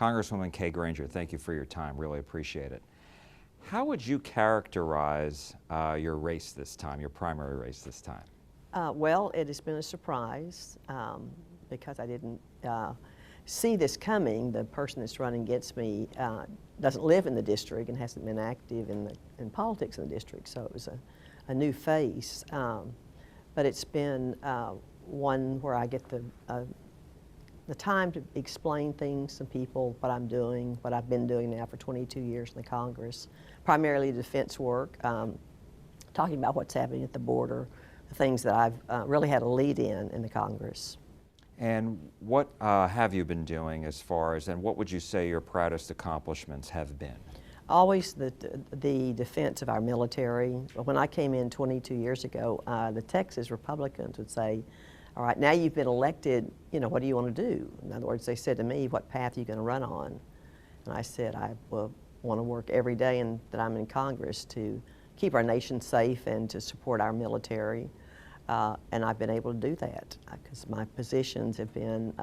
Congresswoman Kay Granger, thank you for your time. Really appreciate it. How would you characterize your race this time, your primary race this time? Well, it has been a surprise because I didn't see this coming. The person that's running against me doesn't live in the district and hasn't been active in politics in the district, so it was a new face. But it's been one where I get the time to explain things to people, what I'm doing, what I've been doing now for 22 years in the Congress, primarily defense work, talking about what's happening at the border, the things that I've really had a lead in the Congress. And what have you been doing as far as, and what would you say your proudest accomplishments have been? Always the defense of our military. When I came in 22 years ago, the Texas Republicans would say, all right, now you've been elected, you know, what do you want to do? In other words, they said to me, what path are you going to run on? And I said, I want to work every day that I'm in Congress to keep our nation safe and to support our military. And I've been able to do that because my positions have been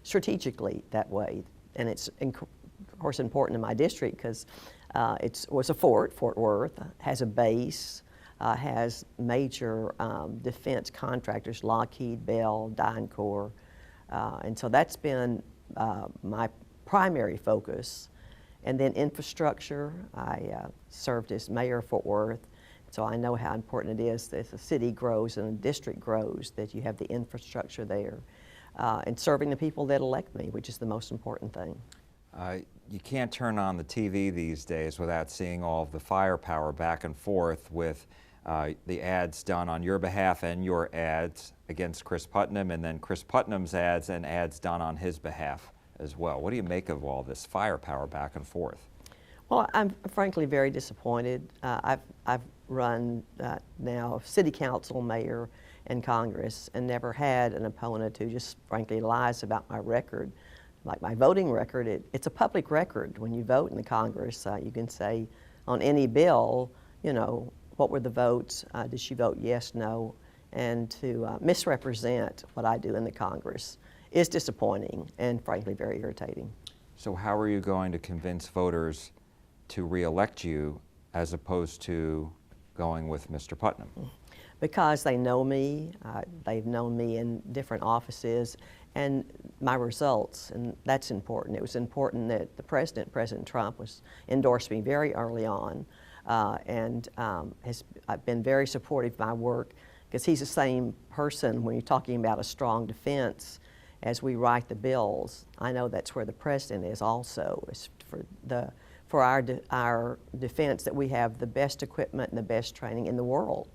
strategically that way. And it's, of course, important in my district because it was a Fort Worth, has a base, has major defense contractors, Lockheed, Bell, DynCorp. And so that's been my primary focus. And then infrastructure, I served as mayor of Fort Worth. So I know how important it is that as a city grows and a district grows that you have the infrastructure there. And serving the people that elect me, which is the most important thing. You can't turn on the TV these days without seeing all of the firepower back and forth with the ads done on your behalf and your ads against Chris Putnam, and then Chris Putnam's ads and ads done on his behalf as well. What do you make of all this firepower back and forth? Well, I'm frankly very disappointed. I've run now city council, mayor, and Congress, and never had an opponent who just frankly lies about my record. Like my voting record, it's a public record. When you vote in the Congress, you can say on any bill, you know, what were the votes? Did she vote yes, no? And to misrepresent what I do in the Congress is disappointing and frankly very irritating. So how are you going to convince voters to re-elect you as opposed to going with Mr. Putnam? Because they know me, they've known me in different offices, and my results, and that's important. It was important that the President Trump, endorsed me very early on, and has been very supportive of my work, because he's the same person when you're talking about a strong defense as we write the bills. I know that's where the President is also, is for our defense, that we have the best equipment and the best training in the world,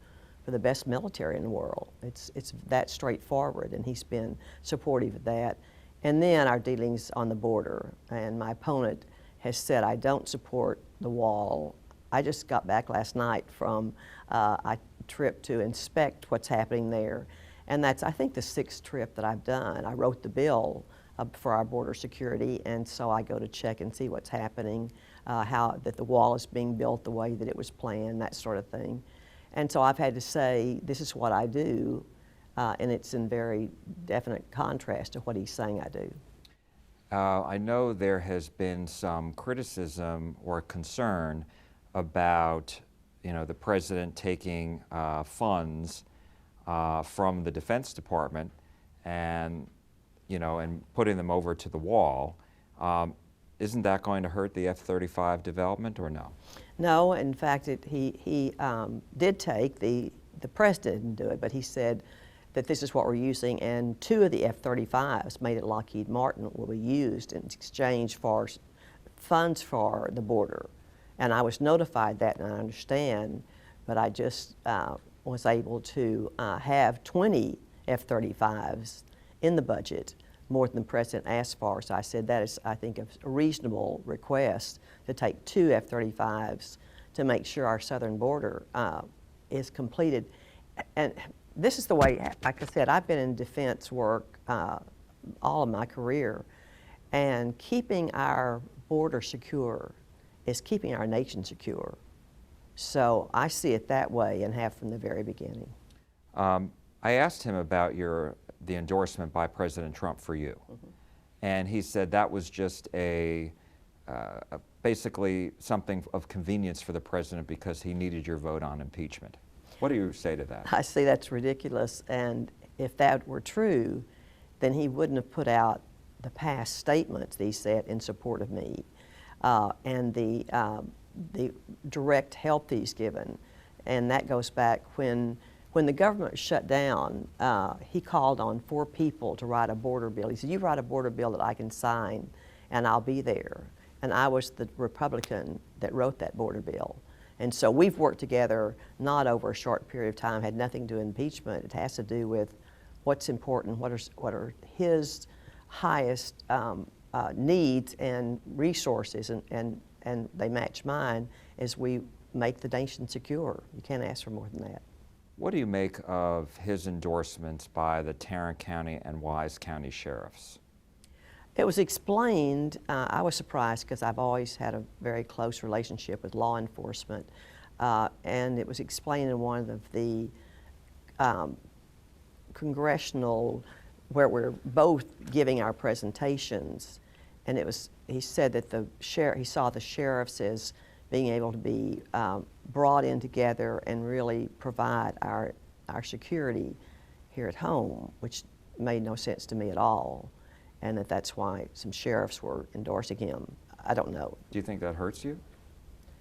for the best military in the world. It's that straightforward, and he's been supportive of that. And then our dealings on the border, and my opponent has said I don't support the wall. I just got back last night from a trip to inspect what's happening there, and that's, I think, the 6th trip that I've done. I wrote the bill for our border security, and so I go to check and see what's happening, how that the wall is being built the way that it was planned, that sort of thing. And so I've had to say, this is what I do, and it's in very definite contrast to what he's saying I do. I know there has been some criticism or concern about, you know, the President taking funds from the Defense Department and, you know, and putting them over to the wall. Isn't that going to hurt the F-35 development, or no? No, in fact, he did take, the President didn't do it, but he said that this is what we're using, and 2 of the F-35s made at Lockheed Martin will be used in exchange for funds for the border. And I was notified that, and I understand, but I just was able to have 20 F-35s in the budget, more than the President asked for. So I said that is, I think, a reasonable request to take 2 F-35s to make sure our southern border is completed. And this is the way, like I said, I've been in defense work all of my career, and keeping our border secure is keeping our nation secure. So I see it that way and have from the very beginning. I asked him about the endorsement by President Trump for you. And he said that was just basically something of convenience for the president because he needed your vote on impeachment. What do you say to that? I see that's ridiculous, and if that were true, then he wouldn't have put out the past statements that he said in support of me, and the direct help that he's given. And that goes back when the government shut down, he called on 4 people to write a border bill. He said, you write a border bill that I can sign, and I'll be there. And I was the Republican that wrote that border bill. And so we've worked together not over a short period of time, had nothing to do with impeachment. It has to do with what's important, what are his highest needs and resources, and they match mine as we make the nation secure. You can't ask for more than that. What do you make of his endorsements by the Tarrant County and Wise County sheriffs? It was explained, I was surprised because I've always had a very close relationship with law enforcement, and it was explained in one of the congressional, where we're both giving our presentations, and he said that he saw the sheriffs as being able to be brought in together and really provide our security here at home, which made no sense to me at all, and that's why some sheriffs were endorsing him. I don't know. Do you think that hurts you,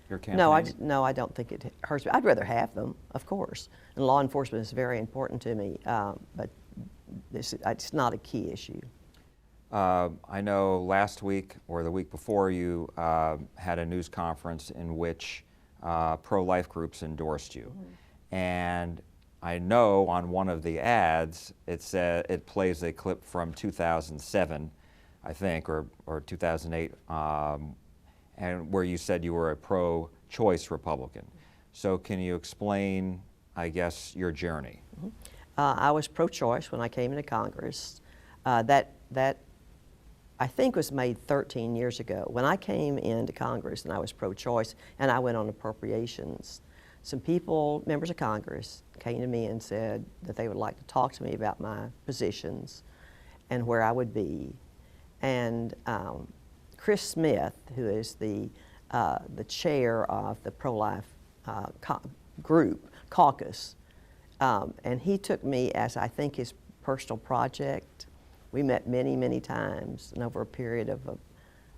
your campaign? No, I don't think it hurts me. I'd rather have them, of course, and law enforcement is very important to me, but it's not a key issue. I know last week or the week before you had a news conference in which pro-life groups endorsed you. Mm-hmm. And I know on one of the ads it plays a clip from 2007, I think, or 2008, and where you said you were a pro-choice Republican. So can you explain, I guess, your journey? Mm-hmm. I was pro-choice when I came into Congress. That I think was made 13 years ago. When I came into Congress and I was pro-choice and I went on appropriations, some people, members of Congress, came to me and said that they would like to talk to me about my positions and where I would be. And Chris Smith, who is the chair of the pro-life caucus, and he took me as I think his personal project. We met many, many times, and over a period of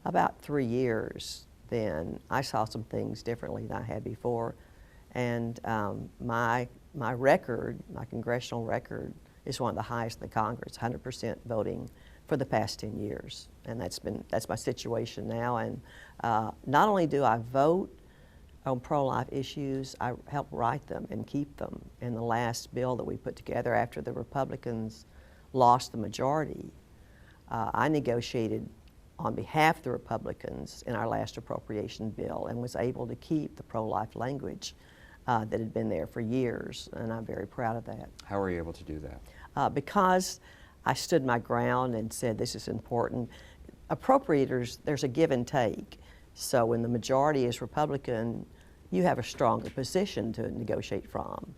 about 3 years, then I saw some things differently than I had before. And my record, my congressional record, is one of the highest in the Congress, 100% voting for the past 10 years. And that's my situation now. And not only do I vote on pro-life issues, I help write them and keep them. In the last bill that we put together after the Republicans lost the majority, I negotiated on behalf of the Republicans in our last appropriation bill and was able to keep the pro-life language that had been there for years, and I'm very proud of that. How were you able to do that? Because I stood my ground and said this is important. Appropriators, there's a give and take. So when the majority is Republican, you have a stronger position to negotiate from.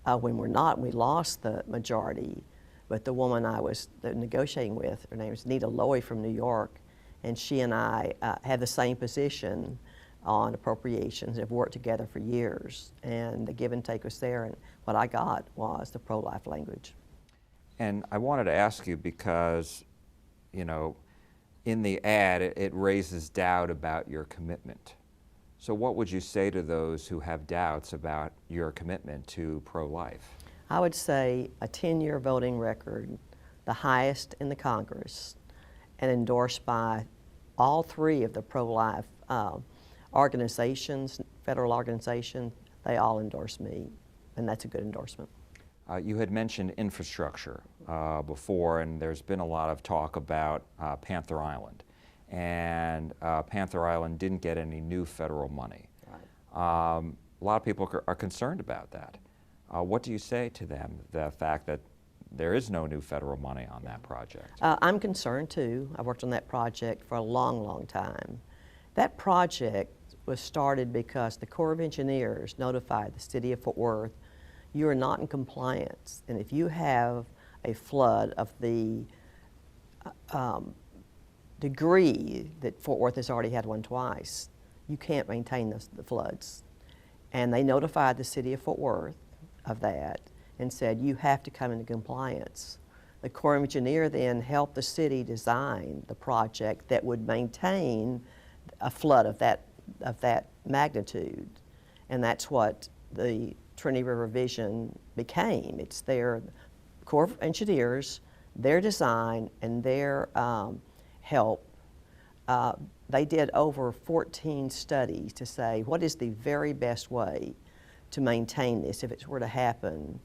When we're not, we lost the majority. But the woman I was negotiating with, her name is Nita Lowy from New York, and she and I had the same position on appropriations and have worked together for years. And the give and take was there, and what I got was the pro-life language. And I wanted to ask you because, you know, in the ad, it raises doubt about your commitment. So what would you say to those who have doubts about your commitment to pro-life? I would say a 10-year voting record, the highest in the Congress, and endorsed by all 3 of the pro-life organizations, federal organizations. They all endorse me, and that's a good endorsement. You had mentioned infrastructure before, and there's been a lot of talk about Panther Island. And Panther Island didn't get any new federal money. Right. A lot of people are concerned about that. What do you say to them, the fact that there is no new federal money on that project? I'm concerned too. I worked on that project for a long, long time. That project was started because the Corps of Engineers notified the city of Fort Worth, you are not in compliance, and if you have a flood of the degree that Fort Worth has already had one twice, you can't maintain the floods. And they notified the city of Fort Worth of that and said, you have to come into compliance. The Corps of Engineers then helped the city design the project that would maintain a flood of that magnitude. And that's what the Trinity River Vision became. It's their Corps of Engineers, their design, and their help. They did over 14 studies to say what is the very best way to maintain this if it were to happen,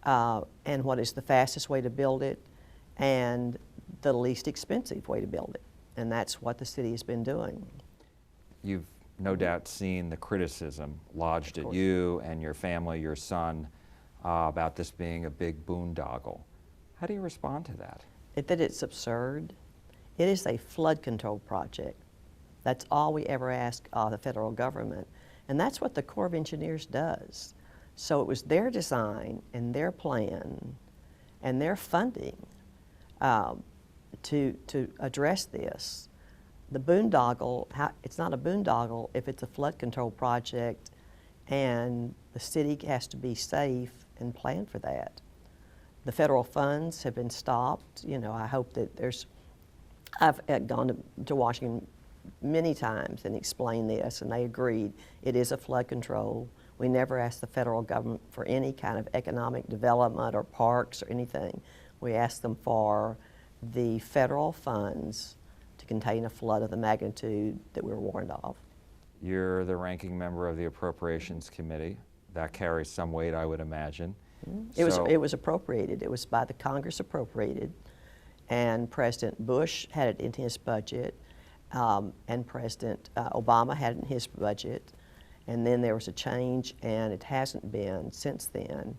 and what is the fastest way to build it, and the least expensive way to build it. And that's what the city has been doing. You've no doubt seen the criticism lodged at you and your family, your son, about this being a big boondoggle. How do you respond to that? That it's absurd. It is a flood control project. That's all we ever ask the federal government. And that's what the Corps of Engineers does. So it was their design and their plan and their funding to address this. The boondoggle, it's not a boondoggle if it's a flood control project and the city has to be safe and plan for that. The federal funds have been stopped. You know, I hope that I've gone to Washington many times and explained this, and they agreed it is a flood control. We never asked the federal government for any kind of economic development or parks or anything. We asked them for the federal funds to contain a flood of the magnitude that we were warned of. You're the ranking member of the Appropriations Committee. That carries some weight, I would imagine. Mm-hmm. It was appropriated. It was by the Congress appropriated, and President Bush had it in his budget, and President Obama had it in his budget, and then there was a change, and it hasn't been since then.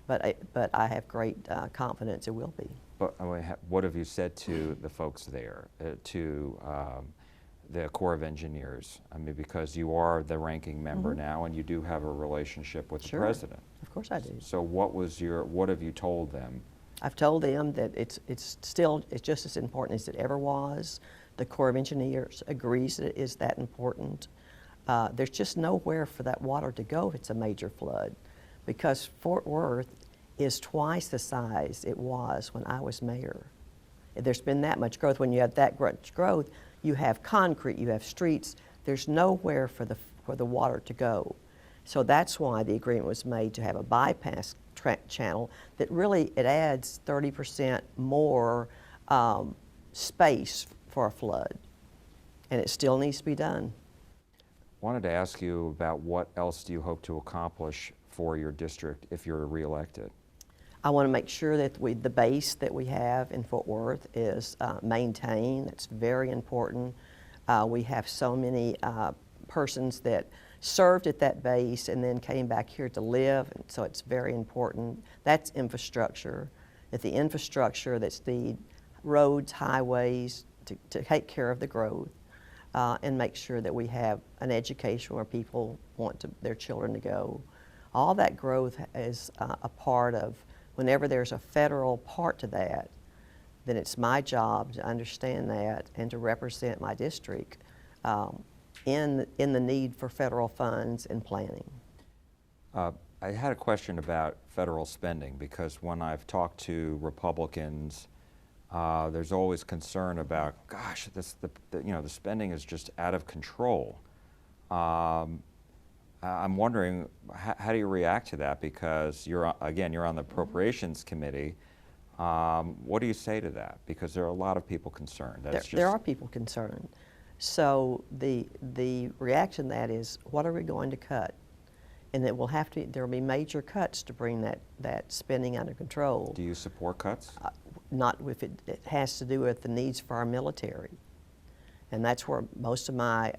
But I have great confidence it will be. But I mean, what have you said to the folks there, to the Corps of Engineers? I mean, because you are the ranking member Mm-hmm. now, and you do have a relationship with Sure. the president. Of course I do. So what have you told them? I've told them that it's just as important as it ever was. The Corps of Engineers agrees that it is that important. There's just nowhere for that water to go if it's a major flood, because Fort Worth is twice the size it was when I was mayor. There's been that much growth. When you have that much growth, you have concrete, you have streets. There's nowhere for the water to go. So that's why the agreement was made to have a bypass channel that really it adds 30% more space for a flood, and it still needs to be done. Wanted to ask you about what else do you hope to accomplish for your district if you're reelected? I want to make sure that the base that we have in Fort Worth is maintained. That's very important. We have so many persons that served at that base and then came back here to live, and so it's very important. That's infrastructure. That the infrastructure, that's the roads, highways, to take care of the growth, and make sure that we have an education where people want their children to go. All that growth is a part of, whenever there's a federal part to that, then it's my job to understand that and to represent my district in the need for federal funds and planning. I had a question about federal spending, because when I've talked to Republicans, there's always concern about, gosh, the spending is just out of control. I'm wondering, how do you react to that? Because you're on the Appropriations Committee. What do you say to that? Because there are a lot of people concerned. There are people concerned. So the reaction to that is, what are we going to cut? And there will be major cuts to bring that spending under control. Do you support cuts? Not if it has to do with the needs for our military. And that's where most of my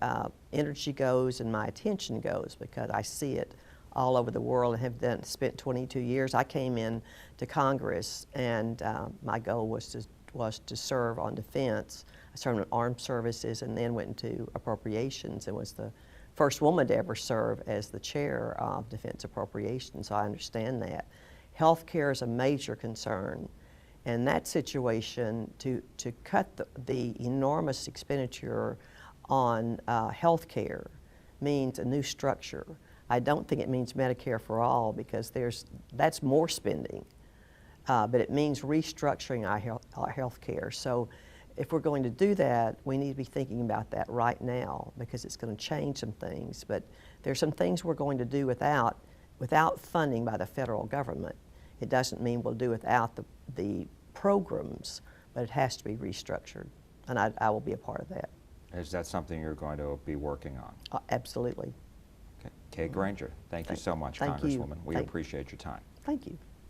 energy goes and my attention goes, because I see it all over the world and have spent 22 years. I came in to Congress, and my goal was to serve on defense. I served in armed services and then went into appropriations and was the first woman to ever serve as the chair of Defense Appropriations, so I understand that. Healthcare is a major concern, In that situation, to cut the enormous expenditure on health care means a new structure. I don't think it means Medicare for all, because that's more spending, but it means restructuring our health care. So if we're going to do that, we need to be thinking about that right now, because it's going to change some things. But there's some things we're going to do without funding by the federal government. It doesn't mean we'll do without the programs, but it has to be restructured, and I will be a part of that. Is that something you're going to be working on? Absolutely. Okay. Kay Granger, thank you so much, Thank you. Congresswoman. We appreciate your time. Thank you.